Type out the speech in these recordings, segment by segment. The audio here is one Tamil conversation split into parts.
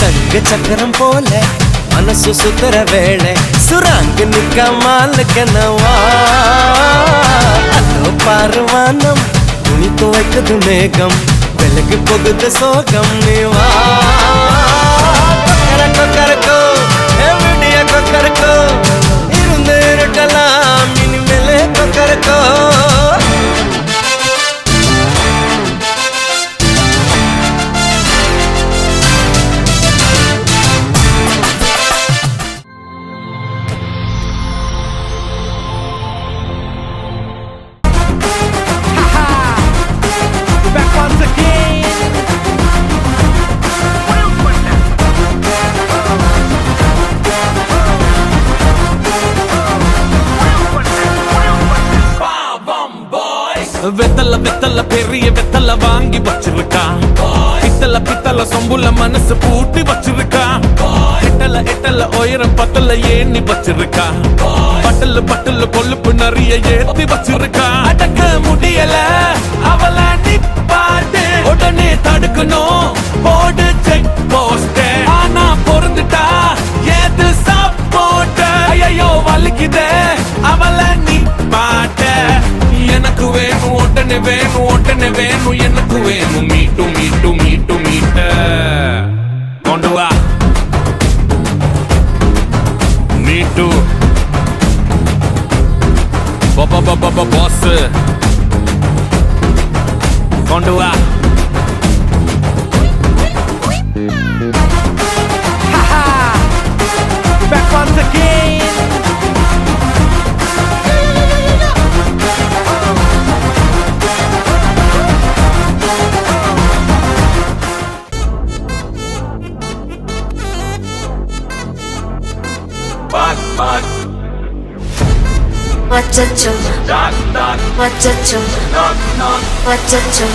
சங்க சக்கரம் போல மனசு சுத்தர வேளை சுராங்கு நிக்க மாலுக்கனவா அதோ பாருவானம் துணி துவைக்குது மேகம் விலகு போகுது சோகம் நீவா கொக்கரக்கோ எவிடிய கொக்கரக்கோ இருந்து இருக்கலாம் இனிமேலே கொக்கரக்கோ வெத்தல வெத்தல பெரிய வெத்தல வாங்கி வச்சிருக்கா பித்தல பித்தல சொம்புல மனசு பூட்டி வச்சிருக்கா எட்டல எட்டல உயரம் பத்தல ஏணி வச்சிருக்கா பட்டல பட்டல கொழுப்பு நிறைய ஏத்தி வச்சிருக்கா அடக்க முடியல அவள நிப்பாட்டு உடனே தடுக்கணும் போடு செக் போஸ்ட் ஆனா பொருந்துட்டா ஏது சப்போர்ட் ஐயோ வலிக்குதே அவள நிப்பாட்ட எனக்கு வேணும் உடனே வேணும் உடனே வேணும் எனக்கு வேணும் மீட்டு மீட்டு மீட்டு மீட்ட கொண்டு வா மீட்டு பாஸ் கொண்டு வா back once again. Wachacho, wachacho, wachacho.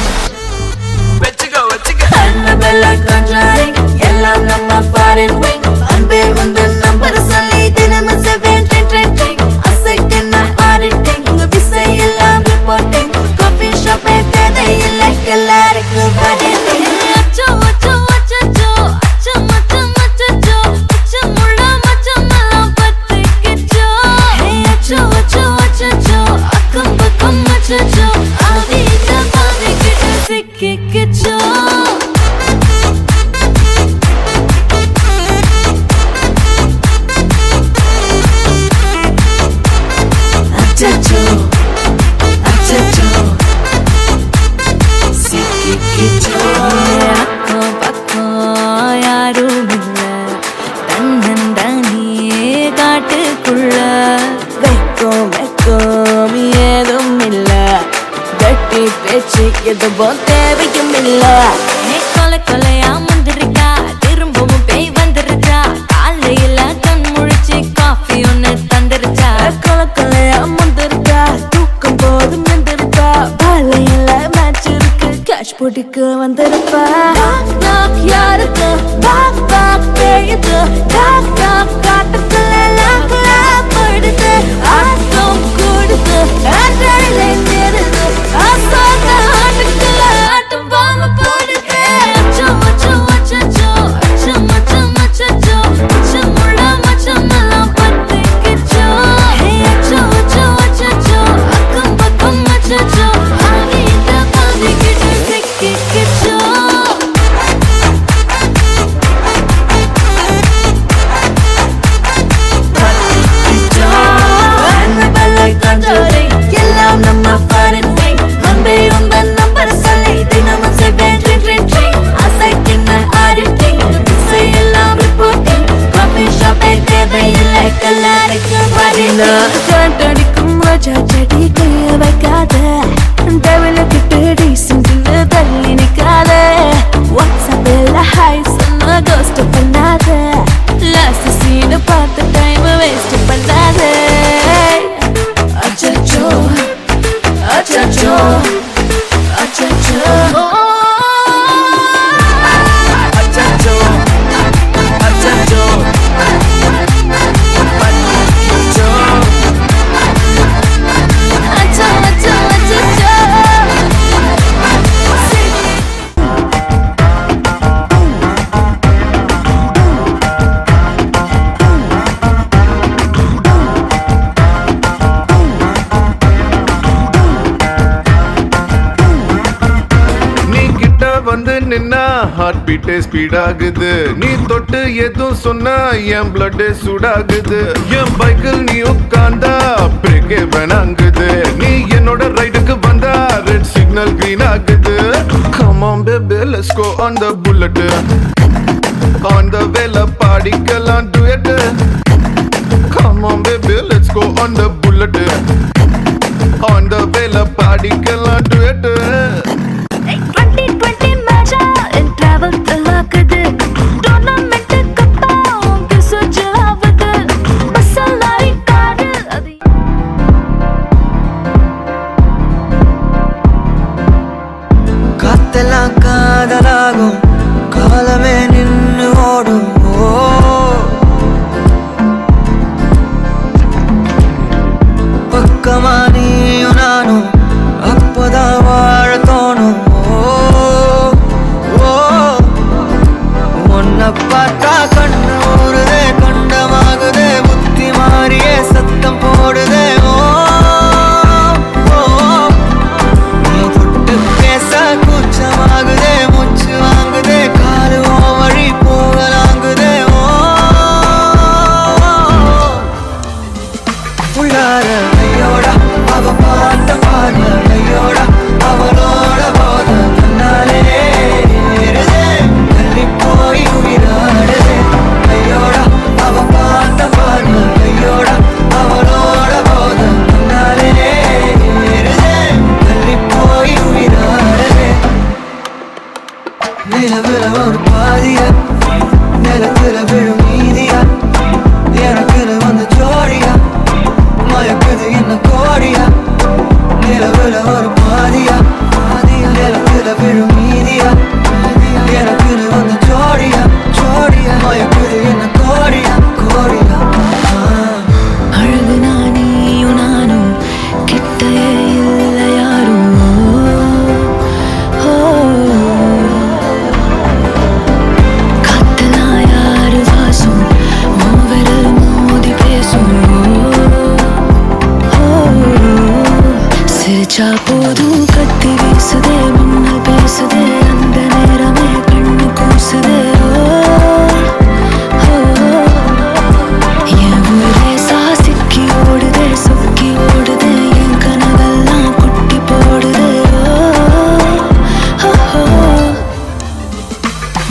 Annabella conjuring, yellow number foreign wing. Unbear on the number solly, dinner 7 a second night auditing. We say alarm reporting. Coffee shop and then I like a lot of good body. Wachacho, wachacho, wachacho, wachacho, wachamulla, wachamala, patikicho. Hey, wachacho, wachacho, akam bakam wachacho. Avita pavikita sikkicho. Achacho, achacho, sikkicho. Akko pakko yarum illa, tannandaniye kaattukulla. Vekkom vekkom edum illa, vetti pechu eduvum theviyum illa. Hey kole koleya mundirikka, thirumbavum pei vandirucha. Kaalayila kan mulichi coffee onnu thandirucha. Kole koleya mundirikka, தூக்கம் போதும் நின்றிருப்பா. பாலையில மேட்ச் இருக்கு, கேஷ் போட்டுக்கு வந்திருப்பா. Knock knock யாருக்கு, knock knock பேயுது. Knock knock காட்டுக்குள்ள லாக்குல போயிடுது. ஆட்டம் கூடுது, ஆட்டாயில நிறுது. ஆசாத ஆட்டுக்குள்ள ஆட்டம் பாம்பு போடுது. அச்சோ அச்சோ அச்சோ அச்சோ அச்சோ அச்சோ அச்சமுள்ள மச்சமெல்லாம் பத்திக்கிச்சோ. ஹே அச்சோ அச்சோ அச்சோ அக்கம் பக்கம் அச்சோ ஆகிட்ட பாதிக்கிட்டு சிக்கிக்கிச்சோ. நின்னா ஹார்ட் பீட்டே ஸ்பீட் ஆகுது. நீ தொட்டு எதுவும் சொன்னா என் பிளட் சூடாகுது. என் பைக்கில் நீ உட்கார்ந்தா பிரேக்கே வேணாங்குது. நீ என்னோட ரைடுக்கு வந்தா ரெட் சிக்னல் கிரீன் ஆகுது. Come on baby let's go on the bullet. On the வேல பாடிக்கலாம் duet. Come on baby let's go on the bullet. On the வேல பாடிக்கலாம் duet. 2020 மேஜா இன் டிராவல் தலாக்குது. டோர்னமெண்ட் கப்பா உங்க சுஜாவுது. பசலாரி காடு அது காத்தெல்லாம் காதலாகும் காலமே நின்னு ஓடும். பக்கமா நீயும் நானும் அப்பதான் வாழ தோணும். உன்னை பார்த்தா கண்ணு ஊறுதே கண்டமாகுதே புத்தி மாறியே சத்தம் போடுதே. நீ தொட்டு பேச கூச்சமாகுதே மூச்சு வாங்குதே காலு வழி போகலாங்குதே. உள்ளார ஐயோடா அவ பார்த்த பார்வை ஐயோடா அவளோட போத கண்ணாலே ஏறுதே தள்ளி போய் உயிராடுதே. ஐயோடா அவ பார்த்த பார்வை ஐயோடா அவளோட போத கண்ணாலே ஏறுதே தள்ளி போய் உயிராடுதே. நிலவுல ஒரு பாதியா நிலத்துல விழும் நீதியா எனக்குன்னு வந்து ஜோடியா மயக்குது என்ன கோடியா. நிலவுல ஒரு பாதியா நிலத்துல விழும் நீதியா எனக்குன்னு வந்து ஜோடியா ஜோடியா மயக்குது என்ன கோடியா கோடியா. அழகு நானியும் நானும் கிட்டே இல்லை யாரும். காத்தெல்லாம் யாரு வாசம் விரல் மோதி பேசும். சிரிச்சா போதும் கத்தி வீசுதே மின்னல் பேசுதே அந்த நேரமே கண்ணு கூசுதே. என் ஊரே சாசிக்கி ஓடுதே சொக்கி ஓடுதே என் கனவெல்லாம் குட்டி போடுதே.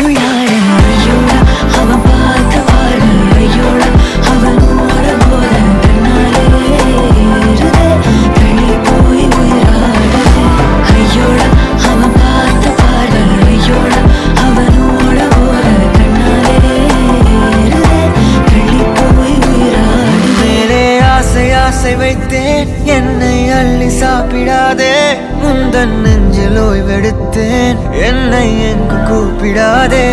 உள்ளார ஐயோடா அவன் பார்த்த பார்வை ஐயோடா அவனோட போத தன்னாலே ஏறுதே தள்ளி போய் உயிராடுதே. ஐயோடா அவன் பார்த்த பார்வை ஐயோடா அவனோட போத தன்னாலே ஏறுதே தள்ளி போய் உயிராடுதே. மேலே ஆசை ஆசை வைத்தேன் என்னை அள்ளி சாப்பிடாதே. முந்தன் நெஞ்சில் ஓய்வெடுத்தேன் என்னை எங்கு கூப்பிடாதே.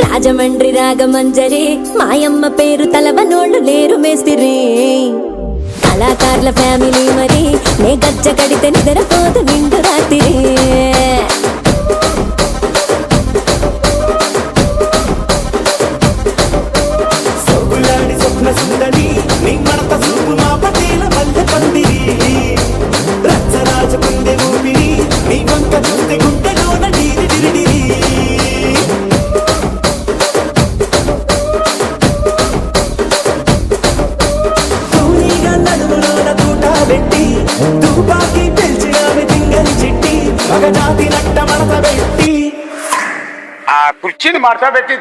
రాజమండ్రి రాగమంజరి మాయమ్మ పేరు తలవనోళ్ళు లేరు మేస్తిరి. కళాకారుల ఫ్యామిలీ మరి నే గజ్జ కడితే నిద్రపోదు నిండు రాత్రి. సొగులాడి స్వప్న సుందరి నీ మడత చూపు మా పటేల మల్లె పందిరి. రచ్చరాజ పందె ఊపిరి నీ వంక చూస్తే గుండెలోన డీరి డిరిడిరి. తూనీగా నడుములోన తూట పెట్టి తుపాకి పెంచినావి తింగని చిట్టి మగజాతి నట్ట మడత పెట్టి ఆ కుర్చీని మార్చబెట్టి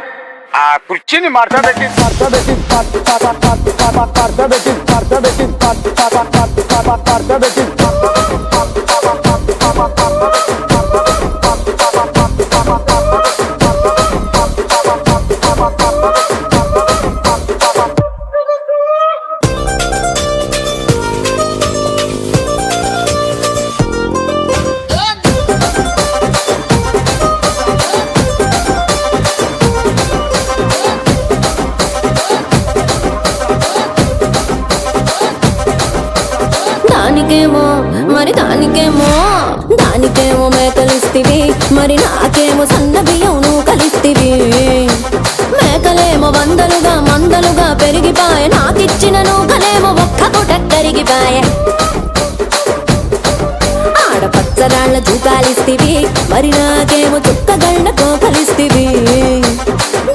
దానికేమో మేకలిస్తివి మరి నాకేమో సన్న బియ్యం నువ్వు కలిస్తివి మేకలేమో మందలుగా పెరిగిపాయ నాకిచ్చిన నూకలేమో ఒక్క పూట కరిగిపాయ ఆడపచ్చరాళ్ళ చూకాలిస్తివి మరి నాకేమో చుక్కగళ్ళ కోకలిస్తివి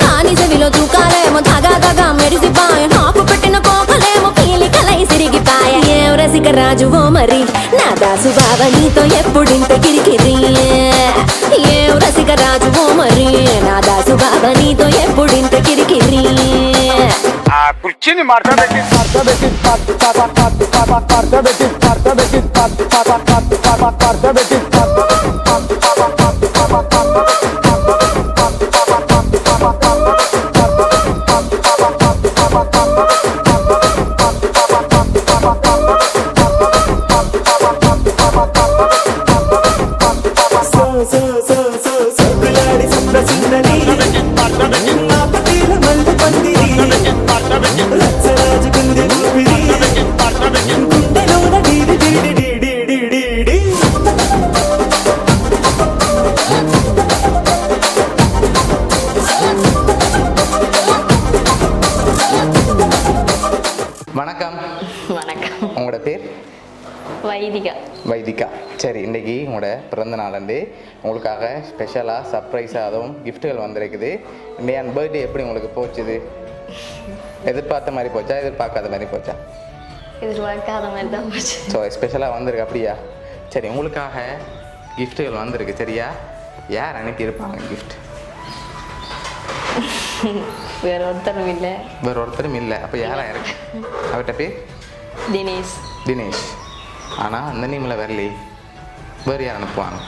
దాని చెవిలో చూకాలేమో దగా మెరిసిపాయ నాకు పెట్టిన కోకలేమో పీలికలై సిరిగిపాయ ఏం రసిక రాజువో మరి నా దాసు బావ నీతో ఎప్పుడింత కిరికిరి ఏం రసిక రాజువో మరి నా దాసు బావ నీతో ఎప్పుడింత కిరికిరి ఆ కుర్చీని మార్చబెట్టి సొగ్గులాడి సుప్రసిందని నా పటేల మల్లె పందిరి రచ్చరాజు కుంది ఊపిరి గుండెలోన డీడి డీడి డీడి డీడి డీ. வணக்கம். வணக்கம். உங்களோட பேர்? வைதிகா. வைதிகா. சரி, இன்றைக்கி உங்களோட பிறந்த நாளண்டு உங்களுக்காக ஸ்பெஷலாக சர்ப்ரைஸாக அதுவும் கிஃப்ட்டுகள் வந்திருக்குது. இன்றைய பர்த்டே எப்படி உங்களுக்கு போச்சுது? எதிர்பார்த்த மாதிரி போச்சா எதிர்பார்க்காத மாதிரி போச்சா? எதிர்பார்க்காத மாதிரி தான் போச்சு. ஸோ ஸ்பெஷலாக வந்திருக்கு அப்படியா? சரி, உங்களுக்காக கிஃப்ட்டுகள் வந்திருக்கு சரியா? யார் அனுப்பியிருப்பாங்க கிஃப்ட்? வேற ஒருத்தரும் இல்லை. வேறு ஒருத்தரும் இல்லை. அப்போ யாராக இருக்கு? அவர்கிட்ட பேர் தினேஷ். தினேஷ். ஆனால் அந்த நேமில் வரலையே, வேறு யார் அனுப்புவாங்க?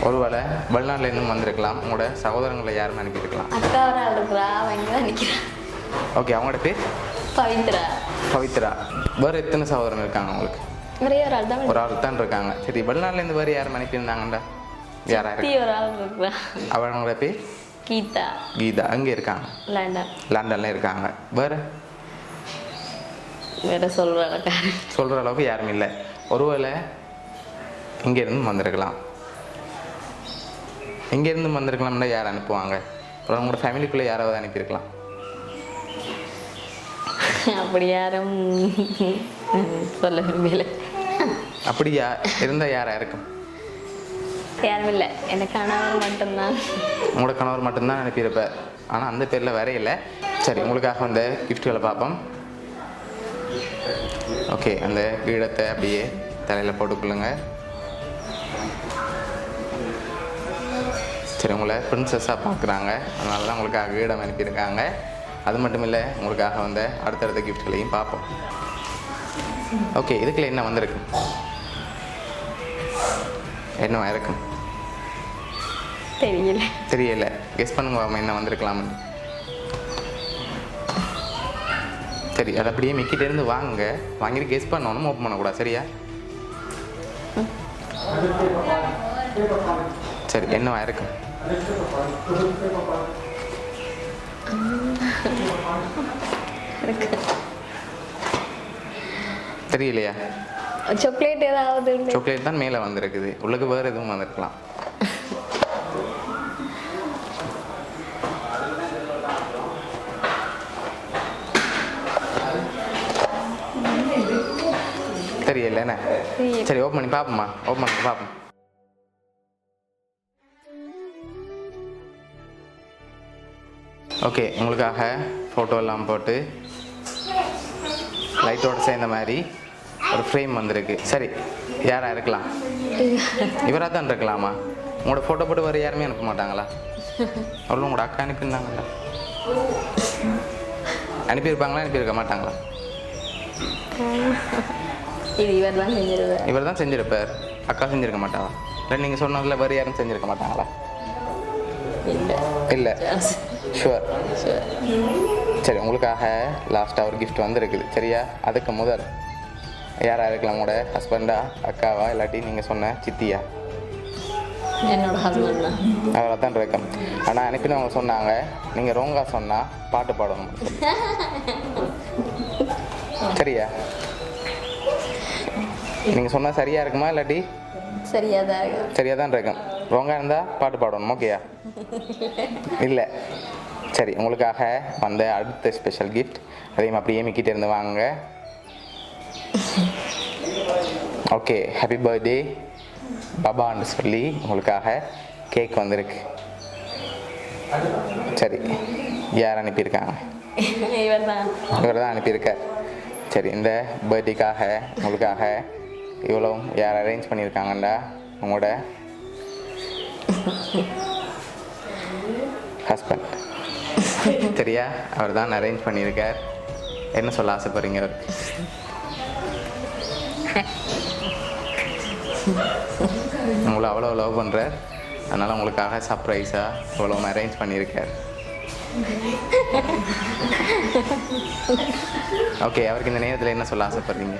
ஒருவேளை வெளிநாட்டிலேருந்து வந்திருக்கலாம், உங்களோட சகோதரங்களை யாருன்னு அனுப்பியிருக்கலாம். அக்கா ஒரு ஆள் இருக்கிறா, அவங்க தான் நிற்கிறேன். ஓகே, அவங்களோட பேர் பவித்ரா. பவித்ரா. வேறு எத்தனை சகோதரன் இருக்காங்க உங்களுக்கு? ஒரே ஒரு ஆள் தான். ஒரு ஆள் தான் இருக்காங்க. சரி, வெளிநாட்டிலேருந்து வேறு யாரும் அனுப்பியிருந்தாங்கண்டா? யாரா சித்தி இருக்கு? ஒரு ஆள் இருக்கிறா. அவங்களோட பேர் கீதா. கீதா. அங்கே இருக்காங்க, லண்டன். லண்டனில் இருக்காங்க. வேறு வேற சொல்கிற அளவுக்கு சொல்கிற அளவுக்கு யாரும் இல்லை. ஒருவேளை இங்கேருந்து வந்திருக்கலாம். இங்கேருந்து வந்திருக்கலாம்னா யார் அனுப்புவாங்க? அப்புறம் உங்களோட ஃபேமிலிக்குள்ளே யாராவது அனுப்பியிருக்கலாம். அப்படி யாரும் சொல்ல விரும்பல. அப்படியா இருந்தால் யாராக இருக்கும்? யாரும் இல்லை, எனக்கு கணவர் மட்டும்தான். உங்களோட கணவர் மட்டும்தான் அனுப்பியிருப்பார். ஆனால் அந்த பேரில் வேற இல்லை. சரி, உங்களுக்காக அந்த கிஃப்ட்டுகளை பார்ப்போம். ஓகே, அந்த கிரீடத்தை அப்படியே தலையில் போட்டுக்கொள்ளுங்க. சரி, உங்களை பிரின்சஸாக பார்க்குறாங்க, அதனால தான் உங்களுக்காக கிரீடம் அனுப்பியிருக்காங்க. அது மட்டும் இல்லை, உங்களுக்காக வந்த அடுத்தடுத்த கிஃப்ட்களையும் பார்ப்போம். ஓகே, இதுக்குள்ள என்ன வந்திருக்கு? என்னவா இருக்கும்? தெரியல. கெஸ் பண்ணுங்க மாமா, என்ன வந்திருக்கலாம்னு. சரி, அதை அப்படியே மிக்கிட்டேருந்து வாங்க, வாங்கிட்டு கெஸ் பண்ணணும், ஓப்பன் பண்ணக்கூடாது சரியா? சரி, என்னவா இருக்கும்? தெரியலையா? சாக்லேட் ஏதாவது? சாக்லேட் தான் மேலே வந்திருக்குது, உள்ளுக்கு வேறு எதுவும் வந்திருக்கலாம். தெரியல என்ன? சரி, ஓப்பன் பண்ணி பார்ப்போம்மா. ஓப்பன் பண்ணி பார்ப்போம். ஓகே, உங்களுக்காக ஃபோட்டோ எல்லாம் போட்டு லைட்டோடு சேர்ந்த மாதிரி ஒரு ஃப்ரேம் வந்திருக்கு. சரி, யாராக இருக்கலாம்? இவராக தான் இருக்கலாமா? உங்களோட ஃபோட்டோ போட்டு வேறு யாருமே அனுப்ப மாட்டாங்களா? அவ்வளோ உங்களோட அக்கா அனுப்பியிருந்தாங்களா? அனுப்பியிருப்பாங்களா? அனுப்பியிருக்க மாட்டாங்களா? இவர் தான் செஞ்சிருப்பார். அக்கா செஞ்சிருக்க மாட்டாளா? இல்லை நீங்கள் சொன்னதில் வேறு யாரும் செஞ்சிருக்க மாட்டாங்களா? இல்லை. ஷுவர். சரி, உங்களுக்காக லாஸ்ட்டாக ஒரு கிஃப்ட் வந்திருக்குது சரியா? அதுக்கு முதல் யாராக இருக்கலாம்? உங்களோட ஹஸ்பண்டா, அக்காவா, இல்லாட்டி நீங்கள் சொன்ன சித்தியா? என்னோட ஹஸ்பண்ட் தான். அவரை தான் இருக்கும். ஆனால் அனுப்பினவங்க சொன்னாங்க நீங்கள் ரோங்கா சொன்னால் பாட்டு பாடணும் சரியா? நீங்கள் சொன்னால் சரியாக இருக்குமா இல்லாட்டி சரியா தான் இருக்கு. சரியாக தான் இருக்கும். ராங்காக இருந்தால் பாட்டு பாடணும். ஓகேயா? இல்லை. சரி, உங்களுக்காக வந்த அடுத்த ஸ்பெஷல் கிஃப்ட் அதையும் அப்படியே மிக்கிட்டே இருந்து வாங்க. ஓகே, ஹாப்பி பர்த்டே பாபான்னு சொல்லி உங்களுக்காக கேக் வந்திருக்கு. சரி, யார் அனுப்பியிருக்காங்க? இவர் தான் அனுப்பியிருக்கார். சரி, இந்த பர்த்டேக்காக உங்களுக்காக இவ்வளோ யார் அரேஞ்ச் பண்ணியிருக்காங்கண்டா உங்களோட ஹஸ்பண்ட். சரியா? அவர் தான் அரேஞ்ச் பண்ணியிருக்கார். என்ன சொல்ல ஆசைப்படுறீங்க அவருக்கு? உங்களை அவ்வளோ லவ் பண்ணுறார், அதனால் உங்களுக்காக சர்ப்ரைஸாக இவ்வளோ அரேஞ்ச் பண்ணியிருக்கார். ஓகே, அவருக்கு இந்த நேரத்தில் என்ன சொல்ல ஆசைப்படுறீங்க?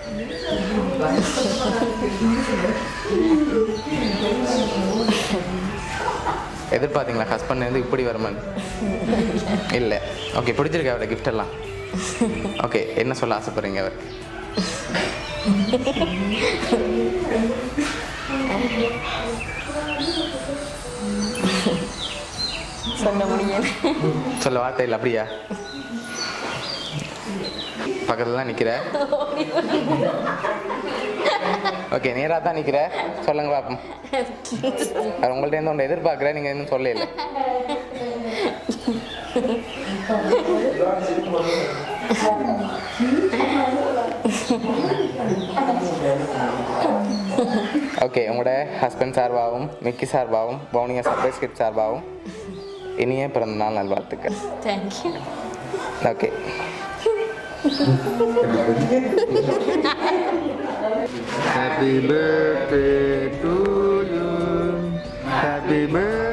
எதிர்பார்த்தீங்களா ஹஸ்பண்ட் வந்து இப்படி வருமான்னு? இல்லை. ஓகே, பிடிச்சிருக்கா அவரோட கிஃப்ட் எல்லாம்? ஓகே, என்ன சொல்ல ஆசைப்படுறீங்க அவருக்கு? சொல்ல முடியாது. சொல்ல வார்த்தை இல்லை. அப்படியா? பக்கத்தில் தான் நிற்கிற. ஓகே, நேராக தான் நிற்கிற. சொல்லுங்க பார்ப்போம். அது உங்கள்ட்ட இருந்து ஒன்று எதிர்பார்க்குறேன், நீங்கள் இன்னும் சொல்ல இல்லை. ஓகே, உங்களோட ஹஸ்பண்ட் சார்பாகவும் மிக்கி சார்பாகவும் பவுனியா சர்ப்ரைஸ் கிஃப்ட் சார்பாகவும் இனிய பிறந்தநாள் நல்வாழ்த்துக்கள். Thank you. Okay. Happy birthday to you. Happy birthday.